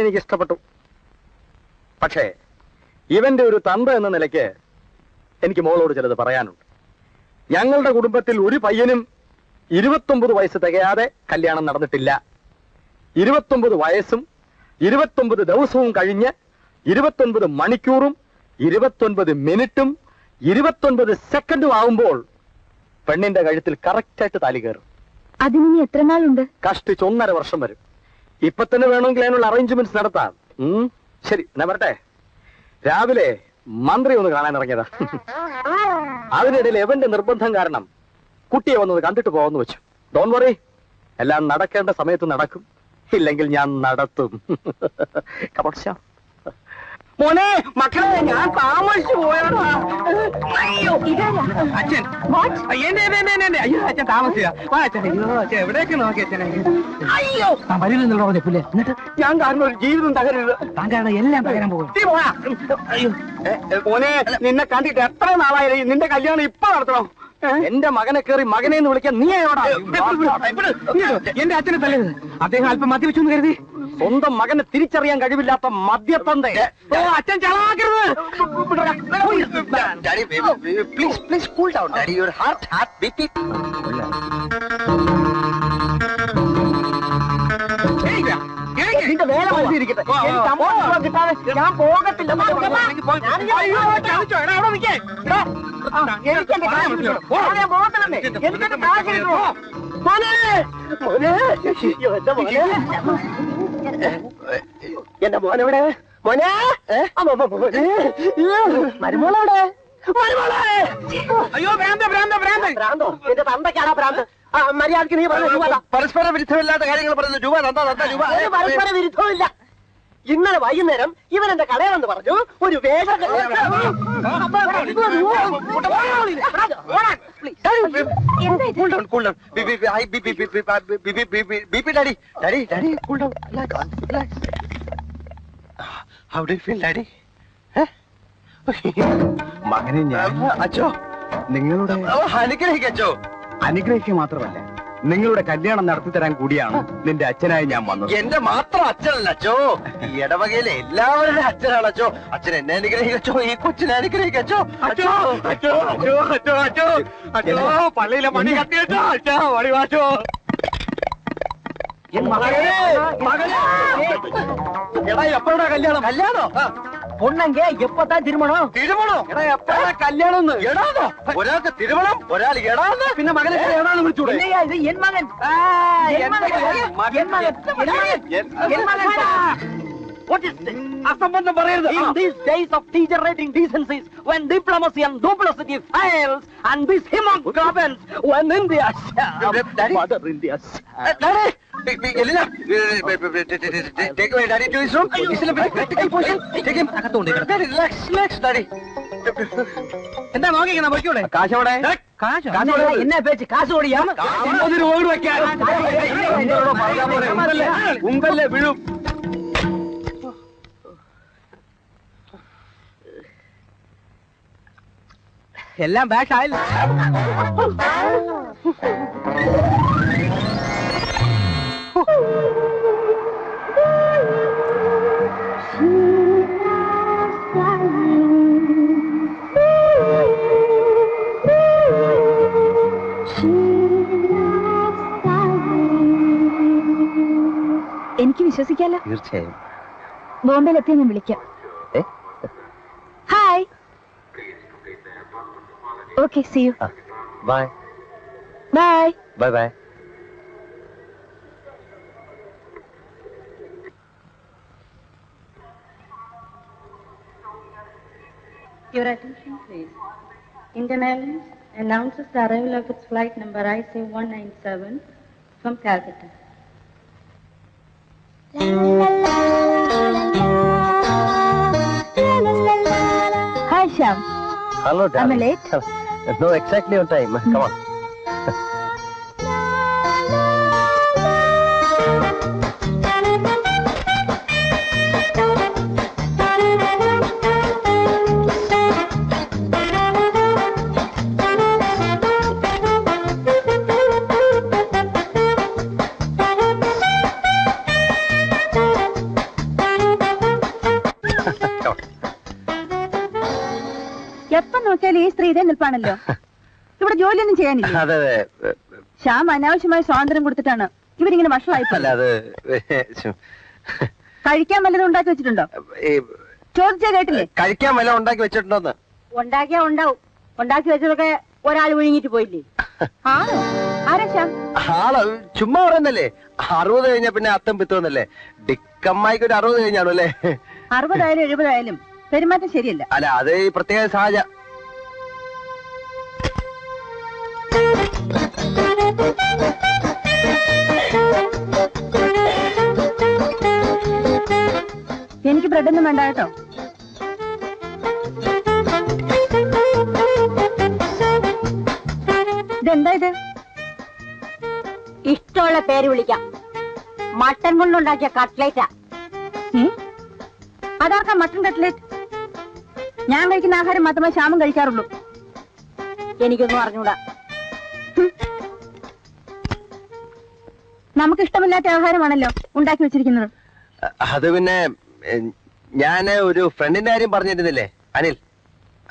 എനിക്ക് ഇഷ്ടപ്പെട്ടു. പക്ഷേ ഇവന്റെ ഒരു തന്ത എന്ന നിലയ്ക്ക് എനിക്ക് മോളോട് ചിലത് പറയാനുണ്ട്. ഞങ്ങളുടെ കുടുംബത്തിൽ ഒരു പയ്യനും 29 വയസ്സ് തികയാതെ കല്യാണം നടന്നിട്ടില്ല. 29 വയസ്സും 29 ദിവസവും കഴിഞ്ഞ് 29 മണിക്കൂറും 29 മിനിറ്റും 29 സെക്കൻഡും ആവുമ്പോൾ പെണ്ണിന്റെ കഴുത്തിൽ കറക്റ്റായിട്ട് താലി കയറും. അതിനി എത്ര നാളുണ്ട്? കഷ്ടിച്ച് 1.5 വർഷം വരും. ഇപ്പൊ തന്നെ വേണമെങ്കിൽ അതിനുള്ള അറേഞ്ച്മെന്റ്സ് നടത്താം. ശരി, ഞാൻ വരട്ടെ. രാവിലെ മന്ത്രി ഒന്ന് കാണാൻ ഇറങ്ങിയതാ. അതിനിടയിൽ എവന്റെ നിർബന്ധം കാരണം കുട്ടിയെ വന്നത് കണ്ടിട്ട് പോകാന്ന് വെച്ചു. ഡോണ്ട് വറി, എല്ലാം നടക്കേണ്ട സമയത്ത് നടക്കും, ഇല്ലെങ്കിൽ ഞാൻ നടത്തും. മോനെ, മക്കളെ, ഞാൻ താമസിച്ചു പോയടാ. അയ്യോ അച്ഛൻ, അയ്യോ അച്ഛൻ താമസിച്ചാ. അച്ഛൻ എവിടേക്ക് നോക്കി അച്ഛനെ. അയ്യോ വരില്ലെന്നുള്ള പറഞ്ഞ പുല്ലേ. എന്നിട്ട് ഞാൻ കാരണം ഒരു ജീവിതം തകരരുത്. താൻ കാരണം എല്ലാം തകരാൻ പോകും. അയ്യോ മോനെ, നിന്നെ കണ്ടിട്ട് എത്ര നാളായി? നിന്റെ കല്യാണം ഇപ്പൊ നടത്തണം. എന്റെ മകനെ കയറി മകനെ എന്ന് വിളിക്കാൻ നീ എവിടാ? എന്റെ അച്ഛനെ തല്ലരുത്. അദ്ദേഹം അല്പം മദ്യപിച്ചു എന്ന് കരുതി സ്വന്തം മകനെ തിരിച്ചറിയാൻ കഴിവില്ലാത്ത മദ്യത്തന്തേ. അച്ഛൻ ചളാക്കരുത്. Please cool down daddy. Your heart beat. നിന്റെ വേല മനസ്സിരിക്കട്ടെ. ഞാൻ പോകത്തില്ല. എന്റെ മോനെവിടെ? മോനെ, മരുമോളെവിടെ? അയ്യോ ഭ്രാന്ത് ഭ്രാന്ത് ഭ്രാന്ത്. ഭ്രാന്തോ? എന്റെ തന്തയ്ക്കാണോ ഭ്രാന്ത്? മര്യാദക്ക് നീ പറഞ്ഞു. പരസ്പര വിരുദ്ധമില്ലാത്ത കാര്യങ്ങൾ പറയുന്നു. രൂപ രൂപ പരസ്പര വിരുദ്ധമില്ല. ഇന്നലെ വൈകുന്നേരം ഇവൻ എന്റെ കടയിലെന്ന് പറഞ്ഞു ഒരു വേഷം. മകനെ ഞാൻ അച്ചോ നിങ്ങളുടെ അനുഗ്രഹിക്കച്ചോ. അനുഗ്രഹിക്കുക മാത്രമല്ല, നിങ്ങളുടെ കല്യാണം നടത്തി തരാൻ കൂടിയാണ് നിന്റെ അച്ഛനായി ഞാൻ വന്നത്. എന്റെ മാത്രം അച്ഛനല്ല അച്ചോ, ഈ ഇടവകയിലെ എല്ലാവരുടെ അച്ഛനാണ് അച്ചോ. അച്ഛൻ എന്നെ അനുഗ്രഹിക്കച്ചോ, ഈ കൊച്ചിനെ അനുഗ്രഹിക്കച്ചോ. അച്ചോ അച്ചോ അച്ചോ അച്ചോ അച്ചോ അച്ചോ പള്ളിയിലെ മണി കത്തിയച്ചോ. അച്ഛാ മണി വാച്ചോ. എപ്പോഴാ കല്യാണം? കല്യാണോ? പൊണ്ണങ്ക എപ്പത്താൻ തിരുമണോ? തിരുമണോ? എടാ എപ്പോഴാ കല്യാണം? എടാന്നോ? ഒരാൾക്ക് തിരുമണം, ഒരാൾ എടാന്ന്. പിന്നെ മകനെ എടാന്ന് വിളിച്ചൂടെ? ഇത് എൻ മകൻ. അസംബന്ധം പറയരുത്. In these days of degenerating decencies, when diplomacy and duplicity fails, and this hemoglobin, when India, Mother India. Elena, take away daddy to his room. He's in a very critical position. Take him. Relax, relax, daddy. എന്താ നോക്കിക്കണ പൊയ്ക്കൂടെ? കാശോടെ എന്നെ പേച്ച് കാശ് ഓടിയാ ഉങ്കല്ലേ വീഴും. എല്ലാം back ആയില്ല. എനിക്ക് വിശ്വസിക്കാലോ. തീർച്ചയായും. ബോംബെയിലെത്തിയ ഞാൻ വിളിക്കാം. Hi. Okay, see you. Bye bye. Bye bye. Your attention please. Indian Airlines announces the arrival of its flight number IC197 from Calcutta. Hi, Shyam. Hello, darling. Am I late? No, exactly on time. Come on. മഷുപ്പാണല്ലോ. ഇവിടെ ജോലിയൊന്നും ചെയ്യാനില്ല. അതെ അതെ. ശ്യാം അനാവശ്യമായ സ്വാതന്ത്ര്യം കൊടുത്തിട്ടാണ് ഇവരിങ്ങനെ വഷളായിപ്പോ. അല്ല അത് കഴിക്കാൻ വല്ലതും ഉണ്ടാക്കി വെച്ചിട്ടുണ്ടോ? ചോദിച്ചാ കേട്ടില്ലേ? കഴിക്കാൻ വല്ല ഉണ്ടാക്കി വെച്ചിട്ടുണ്ടോന്ന്? ഉണ്ടാക്കിയാ ഉണ്ടാവും. ഉണ്ടാക്കി വെച്ചതൊക്കെ ഒരാൾ വിഴുങ്ങിട്ട് പോയില്ലേ? ആണോ? ആരാ ശ്യാം? ആള് ചുമ്മാ പറയുന്നല്ലേ. 60 കഴിഞ്ഞാ പിന്നെ അത്തം പിത്തോന്നല്ലേ. ഡിക്കമ്മായിക്ക് ഒരു 60 കഴിഞ്ഞാണു അല്ലേ? 60 ആയാലും 70 ആയാലും പെരുമാറ്റം ശരിയല്ല. അല്ല അത് ഈ പ്രത്യേക സാഹചര്യം. എനിക്ക് ബ്രെഡൊന്നും വേണ്ട കേട്ടോ. ഇതെന്താ ഇത്? ഇഷ്ടമുള്ള പേര് വിളിക്കാം. മട്ടൻ കൊണ്ടുണ്ടാക്കിയ കട്ട്ലേറ്റാ. അതാർക്കാ മട്ടൻ കട്ട്ലേറ്റ്? ഞാൻ കഴിക്കുന്ന ആഹാരം മാത്രമേ ശ്യാമും കഴിക്കാറുള്ളൂ. എനിക്കൊന്നും അറിഞ്ഞൂടാ. നമുക്ക് ഇഷ്ടമില്ലാത്ത ആഹാരമാണല്ലോ ഉണ്ടാക്കി വെച്ചിരിക്കുന്നത്. അത് പിന്നെ ഞാന് ഒരു ഫ്രണ്ടിന്റെ കാര്യം പറഞ്ഞിരുന്നില്ലേ, അനിൽ.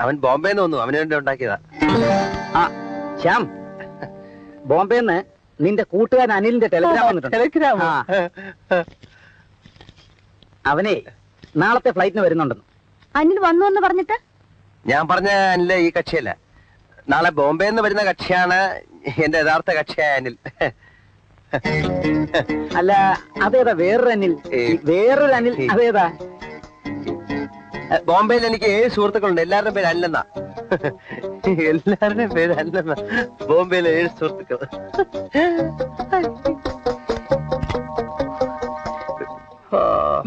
അവൻ ബോംബെന്ന് വന്നു, അവന് വേണ്ടി ഉണ്ടാക്കിയതാ. ആ ശ്യാം, ബോംബെന്ന് നിന്റെ കൂട്ടുകാരൻ അനിലിന്റെ ടെലിഗ്രാം വന്നിട്ടുണ്ട്. ടെലിഗ്രാം? ആ. അവനെ നാളത്തെ ഫ്ലൈറ്റിന് വരുന്നുണ്ടെന്ന്. അനിൽ വന്നു എന്ന് പറഞ്ഞിട്ട്? ഞാൻ പറഞ്ഞ അനില് ഈ കക്ഷിയല്ല. നാളെ ബോംബെന്ന് വരുന്ന കക്ഷിയാണ് എന്റെ യഥാർത്ഥ കക്ഷിയായ അനിൽ. അല്ല അതേതാ വേറൊരു അനിൽ? വേറൊരു അനിൽ അതേതാ? ബോംബെയിൽ എനിക്ക് 7 സുഹൃത്തുക്കളുണ്ട്. എല്ലാവരുടെയും പേര് അനിലെന്നാ. എല്ലാവരുടെയും പേര് അനിലെന്നാ. ബോംബെയിലെ 7 സുഹൃത്തുക്കൾ.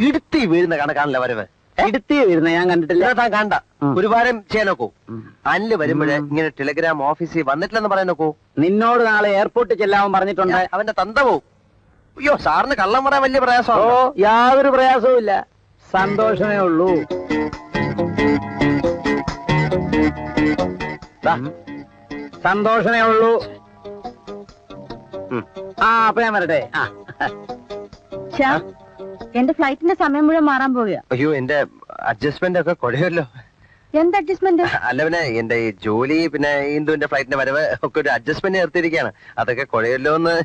ഇടുത്തി വീഴുന്ന കണക്കാണല്ലോ വരവ്. ഇടുത്തി വീഴുന്ന ഞാൻ കണ്ടിട്ടില്ല. താൻ കണ്ട ഒരു വാരം ചെയ്യാൻ നോക്കൂ. അനില് വരുമ്പോഴേ ഇങ്ങനെ ടെലിഗ്രാം ഓഫീസിൽ വന്നിട്ടില്ലെന്ന് പറയാൻ നോക്കൂ. നിന്നോട് നാളെ എയർപോർട്ടിൽ ചെല്ലാൻ പറഞ്ഞിട്ടുണ്ട്. അവന്റെ തന്ത പോവും. അയ്യോ, സാറിന് കള്ളം പറയാൻ വലിയ പ്രയാസമാണ്. ഓ, യാതൊരു പ്രയാസവും ഇല്ല, സന്തോഷമേ ഉള്ളൂ. സന്തോഷമേ ഉള്ളൂ. ആ അപ്പൊ ഞാൻ വരട്ടെ. ആ ശ്യാം, എന്റെ ഫ്ലൈറ്റിന്റെ സമയം മുഴുവൻ മാറാൻ പോവുക. അയ്യോ, എന്റെ അഡ്ജസ്റ്റ്മെന്റ് ഒക്കെ കുഴയല്ലോ. എന്ത് അഡ്ജസ്റ്റ്മെന്റ്? അല്ല പിന്നെ എന്റെ ഈ ജോലി, പിന്നെ ഇന്ദുവിന്റെ ഫ്ലൈറ്റിന്റെ വരവ് ഒക്കെ ഒരു അഡ്ജസ്റ്റ്മെന്റ് നിർത്തിയിരിക്കുകയാണ്. അതൊക്കെ കുഴയല്ലോ എന്ന്.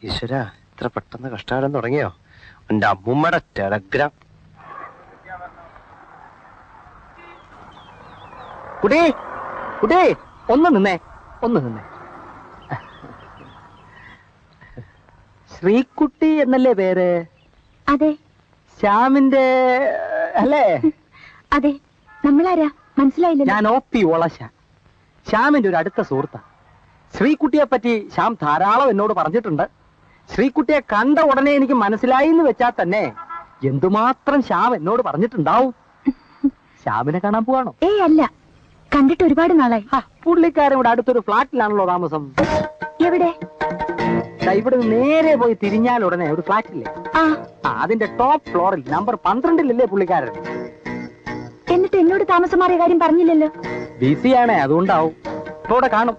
ഈശ്വര, ഇത്ര പെട്ടെന്ന് കഷ്ടകാലം തുടങ്ങിയോ? എന്റെ അമ്മൂമ്മയുടെ ടെലഗ്രാം. കുട്ടി കുട്ടി ഒന്ന് നിന്നേ, ഒന്ന് നിന്നേ. ശ്രീകുട്ടി എന്നല്ലേ പേര്? അതെ. ശ്യാമിന്റെ അല്ലേ? അതെ. നമ്മളാരാ മനസ്സിലായില്ല. ഞാൻ OP ഒളശ, ശ്യാമിന്റെ ഒരു അടുത്ത സുഹൃത്താ. ശ്രീകുട്ടിയെ പറ്റി ശ്യാം ധാരാളം എന്നോട് പറഞ്ഞിട്ടുണ്ട്. ശ്രീകുട്ടിയെ കണ്ട ഉടനെ എനിക്ക് മനസ്സിലായി എന്ന് വെച്ചാൽ തന്നെ എന്തുമാത്രം ശ്യാം എന്നോട് പറഞ്ഞിട്ടുണ്ടാവും. ശ്യാമിനെ കാണാൻ പോവാണോ? ഏയ് അല്ല, കണ്ടിട്ട് ഒരുപാട് നാളായി. പുള്ളിക്കാരൻ ഇവിടെ അടുത്തൊരു ഫ്ലാറ്റിലാണല്ലോ താമസം. എവിടെ? ഇവിടെ നേരെ പോയി തിരിഞ്ഞാൽ ഉടനെ ഒരു ഫ്ലാറ്റില്ലേ, അതിന്റെ ടോപ്പ് ഫ്ലോറിൽ നമ്പർ 12-ല്ലേ പുള്ളിക്കാരൻ. എന്നിട്ട് എന്നോട് താമസം മാറിയ കാര്യം പറഞ്ഞില്ലല്ലോ. ബിസിയാണേ, അതുകൊണ്ടാവും. ഇപ്പൊ ഇവിടെ കാണും.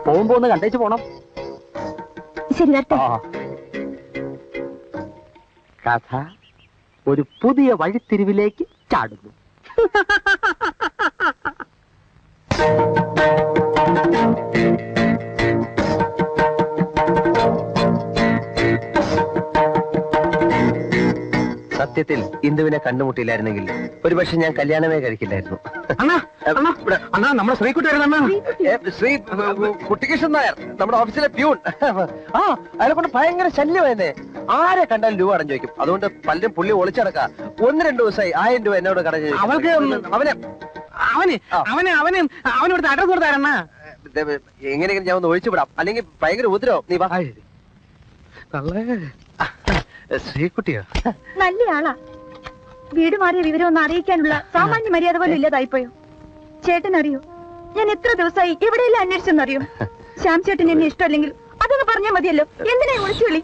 പോകുമ്പോ ഒന്ന് കണ്ടേച്ച് പോണം. ശരി, വരട്ടെ. കഥ ഒരു പുതിയ വഴിത്തിരിവിലേക്ക് ചാടുന്നു. സത്യത്തിൽ ഇന്ദുവിനെ കണ്ടുമുട്ടിയില്ലായിരുന്നെങ്കിൽ ഒരുപക്ഷെ ഞാൻ കല്യാണമേ കഴിക്കില്ലായിരുന്നു. നമ്മുടെ ശ്രീകുട്ടി ശ്രീ കുട്ടികൃഷ്ണൻ നായർ, നമ്മുടെ ഓഫീസിലെ പ്യൂൺ. ആ, അതിനെ കൊണ്ട് ഭയങ്കര ശല്യമായിരുന്നേ. ആരെ കണ്ടാലും രൂപ അടഞ്ഞു ചോദിക്കും. അതുകൊണ്ട് പലരും പുള്ളി ഒളിച്ചടക്ക. 1-2 ദിവസമായി 1000 രൂപ എന്നോട് കടഞ്ഞു. അവൾക്ക് അവനോട് അഡ്രസ് കൊടുത്താരണ്ണ. എങ്ങനെയെങ്കിലും ഞാൻ ഒന്ന് ഒഴിച്ചു വിടാം, അല്ലെങ്കിൽ ഭയങ്കര ഉപദ്രവം. നീ വാ. ശ്രീകുട്ടിയോ? നല്ല ആളാ. വീട് മാറിയ വിവരം ഒന്ന് അറിയിക്കാനുള്ള സാമാന്യ മര്യാദ പോലും ഇല്ലാതായിപ്പോയോ? ചേട്ടൻ അറിയോ, ഞാൻ എത്ര ദിവസമായി എവിടെയെല്ലാം അന്വേഷിച്ചെന്നറിയോ? ശ്യാം ചേട്ടൻ എന്നെ ഇഷ്ടമല്ലെങ്കിൽ അതൊന്ന് പറഞ്ഞാൽ മതിയല്ലോ. എന്തിനാ വിളിച്ചു വിളി?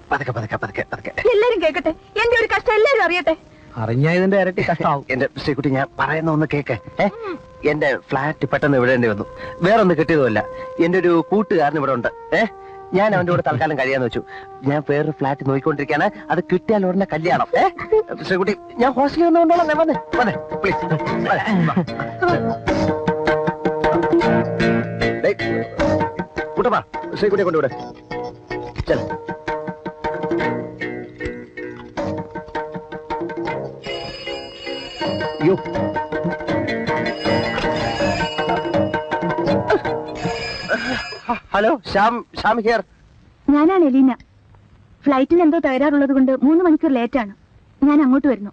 എല്ലാരും കേൾക്കട്ടെ, എന്റെ ഒരു കഷ്ടം എല്ലാരും അറിയട്ടെ. അറിഞ്ഞതിന്റെ ഇരട്ടി കഷ്ടമാവും. എന്റെ ശ്രീകുട്ടി, ഞാൻ പറയുന്ന ഒന്ന് കേക്ക്. എന്റെ ഫ്ലാറ്റ് പെട്ടെന്ന് വിടേണ്ടി വന്നു. വേറൊന്ന് കിട്ടിയതുമല്ല. എന്റെ ഒരു കൂട്ടുകാരൻ ഇവിടെ ഉണ്ട്. ഞാൻ അവന്റെ കൂടെ തൽക്കാലം കഴിയാന്ന് വെച്ചു. ഞാൻ വേറൊരു ഫ്ലാറ്റ് നോക്കിക്കൊണ്ടിരിക്കാണ്. അത് കിട്ടിയാൽ ഉടനെ കല്യാണം. ശ്രീകുട്ടി, ഞാൻ ഹോസ്റ്റലിൽ വന്നുകൊണ്ടോളാം. വന്നേ വന്നേ പ്ലീസ്. കൂട്ടപ്പാ, ശ്രീകുട്ടിയെ കൊണ്ടുവിടെ. ചെല യോ ഹലോ, ശ്യാം ഹിയർ. ഞാനാണ് എലീന. ഫ്ലൈറ്റിന് എന്തോ തകരാറുള്ളത് കൊണ്ട് 3 മണിക്കൂർ ലേറ്റാണ്. ഞാൻ അങ്ങോട്ട് വരുന്നു.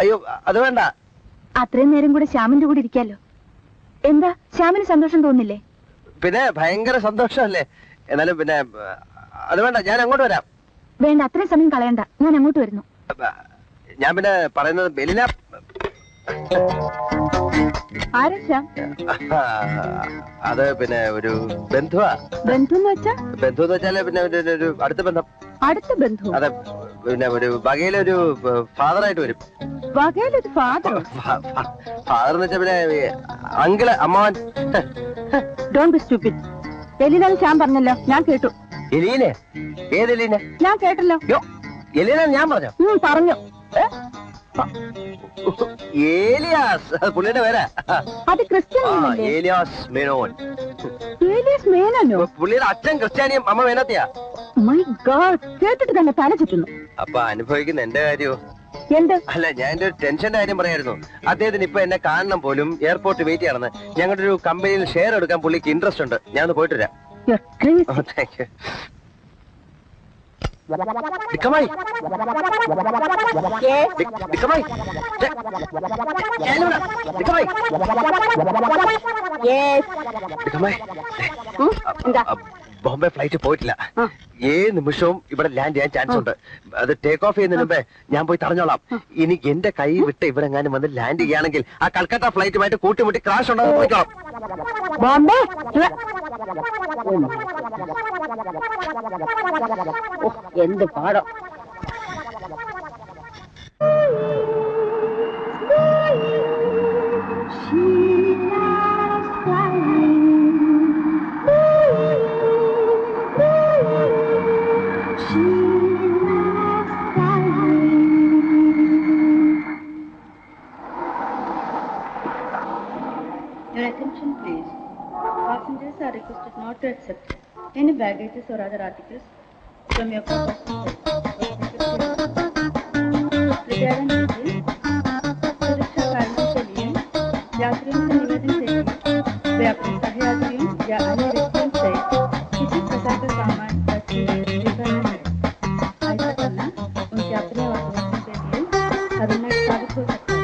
അയ്യോ, അത് വേണ്ട. അത്രയും നേരം കൂടെ ശ്യാമിന്റെ കൂടെ ഇരിക്കാലോ. എന്താ, ശ്യാമിന് സന്തോഷം തോന്നില്ലേ? പിന്നെ ഭയങ്കര സന്തോഷമല്ലേ. എന്നാലും പിന്നെ അത് വേണ്ട, ഞാൻ അങ്ങോട്ട് വരാം. വേണ്ട, അത്രയും സമയം കളയണ്ട. ഞാൻ അങ്ങോട്ട് വരുന്നു. ഞാൻ പിന്നെ പറയുന്നത് ബെലിന. ആരാ ശ്യാം? അത് പിന്നെ ഒരു ബന്ധുവാ. ബന്ധു എന്ന് വെച്ചാ? ബന്ധു എന്ന് വെച്ചാല് പിന്നെ ഒരു അടുത്ത ബന്ധം. അടുത്ത ബന്ധു? അതെ, പിന്നെ ഒരു വകയിലൊരു ഫാദറായിട്ട് വരും. വകയിലൊരു ഫാദർ? ഫാദർ എന്ന് വെച്ചാ പിന്നെ അങ്കിള്, അമ്മാവൻ. Don't be stupid. Eleena Shyam പറഞ്ഞല്ലോ, ഞാൻ കേട്ടു. എലീനെ? ഏത് എലീനെ? ഞാൻ കേട്ടല്ലോ. എലീന ഞാൻ പറഞ്ഞോ? പറഞ്ഞു. ഏലിയാസ്, പുള്ളിയുടെ പേരാ. അത് ക്രിസ്ത്യൻ. ഏലിയാസ് മേനോൻ. ഏലിയാസ് മേനോനോ? പുള്ളിയുടെ അച്ഛൻ ക്രിസ്ത്യാനിയും അമ്മ മേനത്തിയാ. മൈ ഗോഡ്, കേട്ടിട്ട് തന്നെ തല ചുറ്റുന്നു. അപ്പൊ അനുഭവിക്കുന്ന എന്റെ കാര്യോ? എന്ത്? അല്ല, ഞാൻ എന്റെ ഒരു ടെൻഷന്റെ കാര്യം പറയായിരുന്നു. അദ്ദേഹത്തിന് ഇപ്പൊ എന്നെ കാണണം പോലും എയർപോർട്ട് വെയിറ്റ് ചെയ്യണമെന്ന്. ഞങ്ങളുടെ ഒരു കമ്പനിയിൽ ഷെയർ എടുക്കാൻ പുള്ളിക്ക് ഇൻട്രസ്റ്റ് ഉണ്ട്. ഞാൻ ഒന്ന് പോയിട്ട് വരാം. Thank you. ഡിക്കമായി, ഡിക്കമായി, ഡിക്കമായി, ഡിക്കമായി. ബോംബെ ഫ്ലൈറ്റ് പോയിട്ടില്ല. ഏത് നിമിഷവും ഇവിടെ ലാൻഡ് ചെയ്യാൻ ചാൻസ് ഉണ്ട്. അത് ടേക്ക് ഓഫ് ചെയ്യുന്നതിന് മുമ്പേ ഞാൻ പോയി തടഞ്ഞോളാം. ഇനി എന്റെ കൈ വിട്ട് ഇവിടെ എങ്ങാനും വന്ന് ലാൻഡ് ചെയ്യുകയാണെങ്കിൽ ആ കൽക്കട്ട ഫ്ലൈറ്റുമായിട്ട് കൂട്ടിമുട്ടി ക്രാഷ് ഉണ്ടെന്ന് നോക്കാം. ബോംബെ? എന്ത് പാടം. Your attention please. Passengers are requested not to accept any baggages or other articles from your passenger सुरक्षा कारणों के लिए यात्रियों से निवेदन है कि वे अपने सहयात्रियों या अन्य व्यक्तियों से किसी प्रकार का सामान या चीज स्वीकार न करें. ऐसा करना उनके अपने और दूसरों के लिए खतरनाक साबित हो सकता है.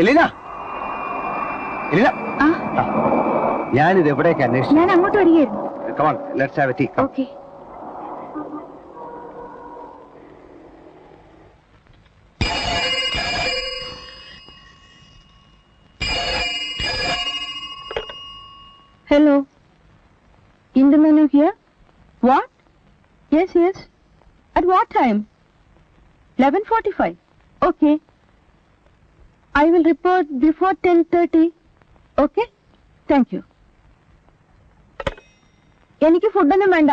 എലീന, എലീന, ഞാനിത് എവിടേക്ക് അന്വേഷിച്ചു? ഞാൻ അങ്ങോട്ട് വരികയായിരുന്നു. Come on, let's have a tea. Okay. Hello. In the menu here? What? Yes, yes. At what time? 11:45. Okay. I will report before 10:30. Okay? Thank you. എനിക്ക് ഫുഡൊന്നും വേണ്ട,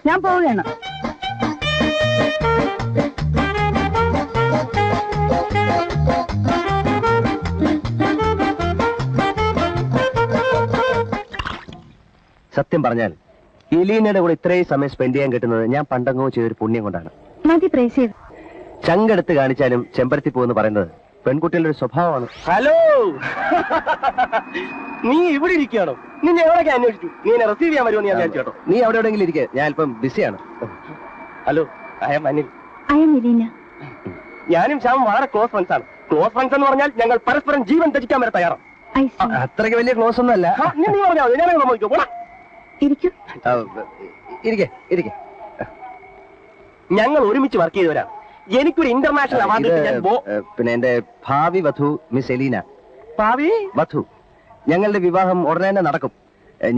ഞാൻ പോവുകയാണ്. സത്യം പറഞ്ഞാൽ എലീനയുടെ കൂടെ ഇത്രയും സമയം സ്പെൻഡ് ചെയ്യാൻ കിട്ടുന്നത് ഞാൻ പണ്ടങ്ങോ ചെയ്തൊരു പുണ്യം കൊണ്ടാണ്. മതി പ്രേസ് ചെയ്ത്. ചങ്കെടുത്ത് കാണിച്ചാലും ചെമ്പരത്തി പൂവെന്ന് പറയുന്നത് പെൺകുട്ടികളുടെ ഒരു സ്വഭാവമാണ്. ഹലോ, നീ ഇവിടെ ഇരിക്കുകയാണോ? നിന്നെ എവിടെയൊക്കെ അന്വേഷിച്ചു? നീ എന്നെ റിസീവ് ചെയ്യാൻ വരുമോ? ഞാൻ വിചാരിച്ചു കേട്ടോ. നീ അവിടെ എവിടെയെങ്കിലും ഇരിക്കെ, ഞാൻ അല്പം ബിസിയാണ്. Hello, I am Anil. I am Eleena. ഞാനും ശ്യാമും വളരെ ക്ലോസ് ഫ്രണ്ട്സ് ആണ്. ക്ലോസ് ഫ്രണ്ട്സ് എന്ന് പറഞ്ഞാൽ ഞങ്ങൾ പരസ്പരം ജീവൻ ത്യജിക്കാൻ വരെ തയ്യാറാണ്. I see. അത്രയ്ക്ക് വലിയ ക്ലോസ് ഒന്നും അല്ല. നീ പറഞ്ഞാൽ മതി, ഞാനങ്ങനെ സമ്മതിക്കും. പോടാ. ഇരിക്കൂ. ഇരിക്കെ. ഞങ്ങൾ ഒരുമിച്ച് വർക്ക് ചെയ്തവരാണ്. എനിക്കൊരു ഇന്റർനാഷണൽ അവാർഡ് പിന്നെ എന്റെ ഭാവി വധു മിസ് എലീന. ഭാവി വധു. ഞങ്ങളുടെ വിവാഹം ഉടനെ തന്നെ നടക്കും.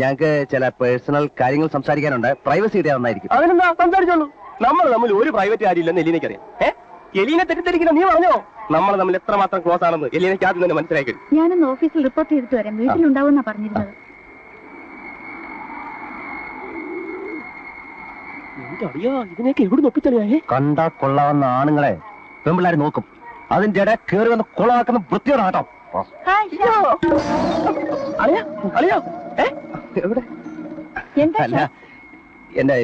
ഞങ്ങൾക്ക് ചില പേഴ്സണൽ കാര്യങ്ങൾ സംസാരിക്കാനുണ്ട്. പ്രൈവസി കിട്ടിയാൽ നന്നായിരിക്കും. അതിനെന്താ, സംസാരിച്ചോളൂ. നമ്മൾ തമ്മിൽ ഒരു പ്രൈവറ്റ് കാര്യമില്ലെന്ന് എലീനയ്ക്കറിയാം. എലീനെ തെറ്റിദ്ധരിക്കുന്ന നീ പറഞ്ഞോ? നമ്മൾ തമ്മിൽ എത്രമാത്രം ക്ലോസ് ആണെന്ന് എലീനയ്ക്ക് ആദ്യം തന്നെ മനസ്സിലാക്കി. ഞാനൊന്ന് ഓഫീസിൽ റിപ്പോർട്ട് ചെയ്തിട്ട് വരാം. വീട്ടിലുണ്ടാവുമെന്നാ പറഞ്ഞിരുന്നത്. അറിയോ, ഇതിനൊക്കെ എവിടെ ഒപ്പിച്ചറിയാ? കണ്ടാ കൊള്ളാവുന്ന ആണുങ്ങളെ പെൺപിള്ളേർ നോക്കും. അതിന്റെ ഇടയിൽ കയറി വന്ന് കൊളാക്കുന്ന വൃത്തിയോടെ കേട്ടോ. എവിടെ? എന്താ അല്ല, എന്റെ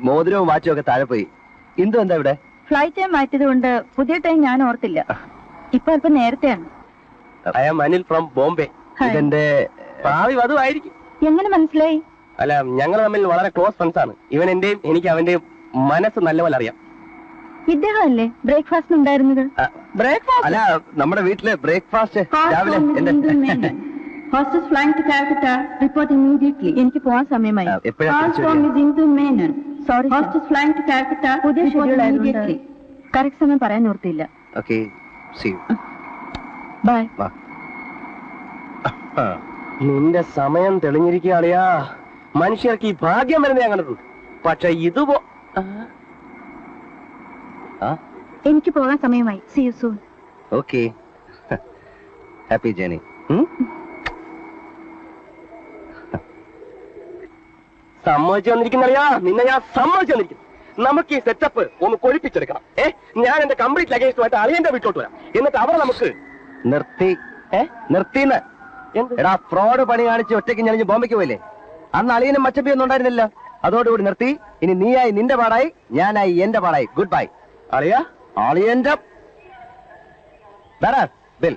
മോതിരവും വാച്ചും ഒക്കെ താഴെ പോയി. ഇന്ദു എന്താ ഇവിടെ? ഫ്ലൈറ്റ് ടൈം മാറ്റിയത് കൊണ്ട് പുതിയ ടൈം ഞാൻ ഓർത്തില്ല. ഇപ്പൊ അല്പം നേരത്തെയാണ്. I am Anil from Bombay. ഇതെന്റെ ഭാവി വധുവായിരിക്കും. എങ്ങനെ മനസ്സിലായി? അല്ല, ഞങ്ങൾ തമ്മിൽ വളരെ ക്ലോസ് ഫ്രണ്ട്സ് ആണ്. ഇവൻ എന്റെയും എനിക്ക് അവന്റെയും മനസ്സ് നല്ലപോലെ അറിയാം. ഇദ്ദേഹം അല്ലേ ബ്രേക്ക്ഫാസ്റ്റ് ഉണ്ടായിരുന്നത്? ബ്രേക്ക്ഫാസ്റ്റ് അല്ല, നമ്മുടെ വീട്ടില് ബ്രേക്ക്ഫാസ്റ്റ് രാവിലെ എന്റെ Hostess flying to Calcutta, report immediately. എനിക്ക് പോവാൻ സമയമായി. എപ്പോഴാ Call തിരിച്ചു from വരിക? Miss Indu Menon. Sorry. Hostess flying to Calcutta, പുതിയ report ഷെഡ്യൂൾ immediately. ആയതുകൊണ്ട് കറക്റ്റ് സമയം പറയാൻ ഓർത്തില്ല. Okay, see you. ബൈ. നിന്റെ സമയം തെളിഞ്ഞിരിക്കുകയാളിയാ. മനുഷ്യർക്ക് ഈ ഭാഗ്യം വരുന്ന ഞാൻ കണ്ടിട്ടുണ്ട്. പക്ഷെ ഇതുപോ എനിക്ക് പോകാൻ സമയമായി. See you soon. Okay, happy journey. സമ്മതിച്ചു വന്നിരിക്കുന്നറിയാ. നിന്നെ ഞാൻ സമ്മതിച്ചു വന്നിരിക്കുന്നു. നമുക്ക് ഈ സെറ്റപ്പ് ഒന്ന് കൊഴിപ്പിച്ചെടുക്കണം. ഞാൻ എന്റെ കംപ്ലീറ്റ് ലഗേജുമായിട്ട് അളിയന്റെ വീട്ടിലോട്ട് വരാം. എന്നിട്ട് അവർ നമുക്ക് നിർത്തിന്ന്. എടാ, ഫ്രോഡ് പണി കാണിച്ച് ഒറ്റയ്ക്ക് ഞണിഞ്ഞ് ബോംബെക്ക് പോയില്ലേ? അന്ന് അളിയനും മച്ചപ്പി ഒന്നും ഉണ്ടായിരുന്നില്ല. അതോടുകൂടി നിർത്തി. ഇനി നീയായി നിന്റെ പാടായി, ഞാനായി എന്റെ പാടായി. Good bye. അളിയാ, അളിയന്റെ ബിൽ.